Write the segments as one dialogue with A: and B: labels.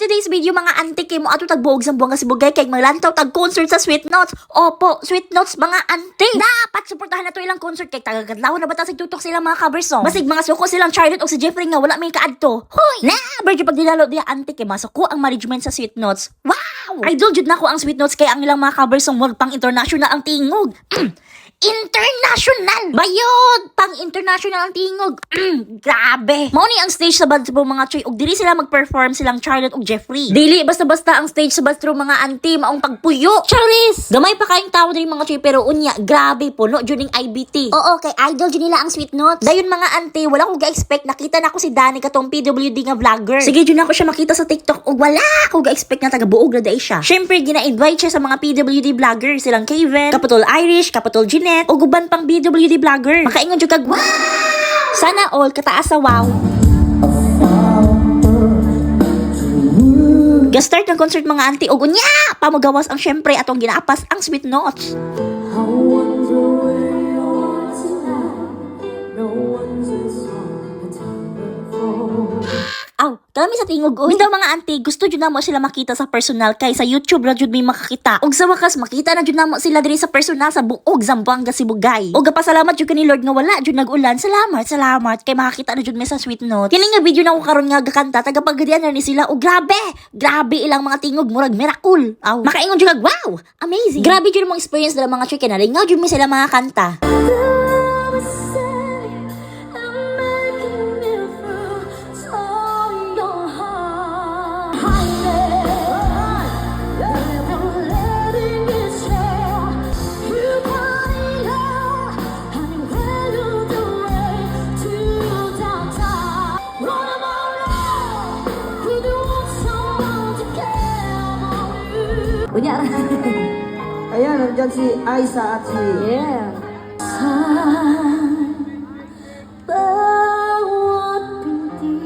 A: today's video mga antik kay mo ato tagbuog sa buwang kasibugay kay maglantaw tag concert sa Sweet Notes. Opo, Sweet Notes mga antik. Dapat suportahan na to ilang concert kay tagagadlaw na bata sig tutok sila mga cover song. Basig mga suko silang Charlotte o si Jeffrey nga wala may kaadto. Hoy, never jud pag dinalo diya antik kay masuko ang management sa Sweet Notes. Wow! Idol jud nako ang Sweet Notes kay ang ilang mga cover song wag pang international ang tingog. International! Bayod! Pang-international ang tingog. Grabe! Mao ni ang stage sa Badro mga choy ug dili sila mag-perform silang Charlotte ug Jeffrey. Dili basta-basta ang stage sa Badro mga anti maong pagpuyo. Charles! Gamay pa kayong tao diri mga choy pero unya grabe puno jud ning IBT. Oo, kay idol jud nila ang Sweet Notes. Dayon mga anti, wala ko ga-expect nakita na ko si Danny katong PWD nga vlogger. Sige jud na ko siya makita sa TikTok ug wala ko ga-expect na taga-buog na day siya. Syempre gina-invite siya sa mga PWD vlogger silang Kevin, Capitol Irish, Capitol Jeanette, o guban pang BWD vlogger. Makaingon jud kag wow! Sana all kataas sa wow. Ga-start ng concert mga auntie og unya pamagawas ang syempre atong ginaapas ang Sweet Notes. Aw, kami sa tingog oy. Bitaw mga auntie, gusto jud namo sila makita sa personal kay sa YouTube ra jud may makakita. Ug sa wakas makita na jud namo sila diri sa personal sa buog Zamboanga Sibugay. Ug gapasalamat jud kani Lord nga wala jud nag-ulan. Salamat kay makakita na jud mi sa Sweet Notes. Kini nga video na ko karon nga gakanta tagapagadian na ni sila ug grabe ilang mga tingog murag miracle. Aw, makaingon jud kag wow, amazing. Grabe jud mong experience dala mga chicken na ringaw jud mi sila mga kanta.
B: Punya.
C: Ayan, nandiyan si Aiza at si...
B: Yeah.
A: Bawat pinti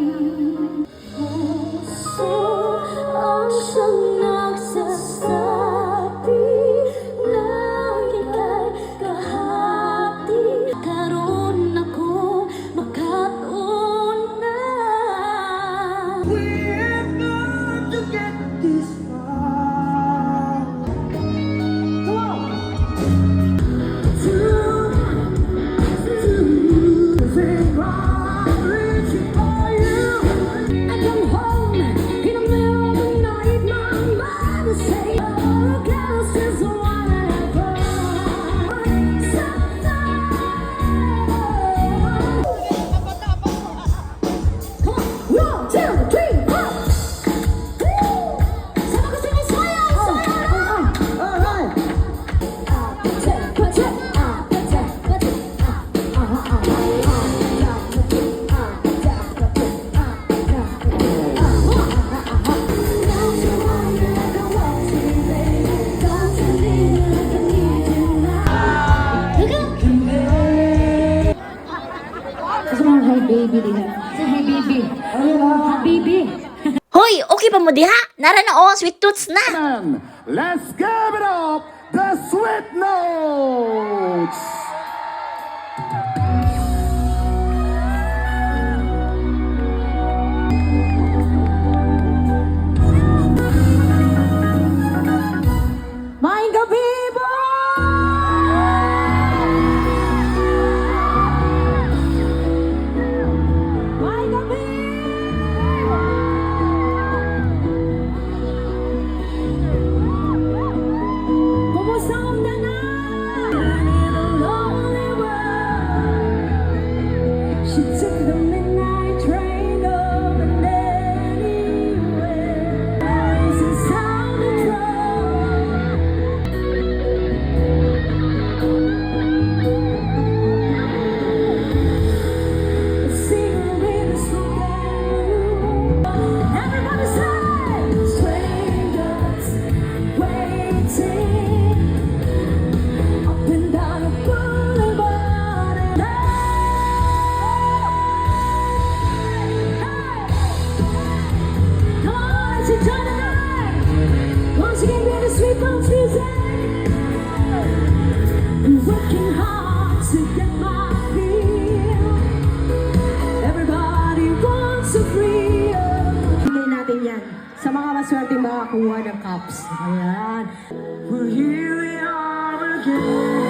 A: puso ang siyang nagsasabi na ika'y kahati. Karoon ako makatuon na.
C: We're going to get this far. Come on!
A: I come home in the middle of the night. My mother say, "Oh, girls just whatever." Come on, 1, 2, 3, 4. Sama ko sila sayaw.
C: Alright!
B: Hi baby diha. Sa hi baby. Baby.
A: Hoy, okay pa mo diha? Nara na oh, Sweet Toots na.
D: Let's give it up, the Sweet Notes!
B: Maing gabi po. Maing gabi. Kumusta ang dana? In a lonely world. swerte makakuha ng cups. Ayan. Well, here we are again.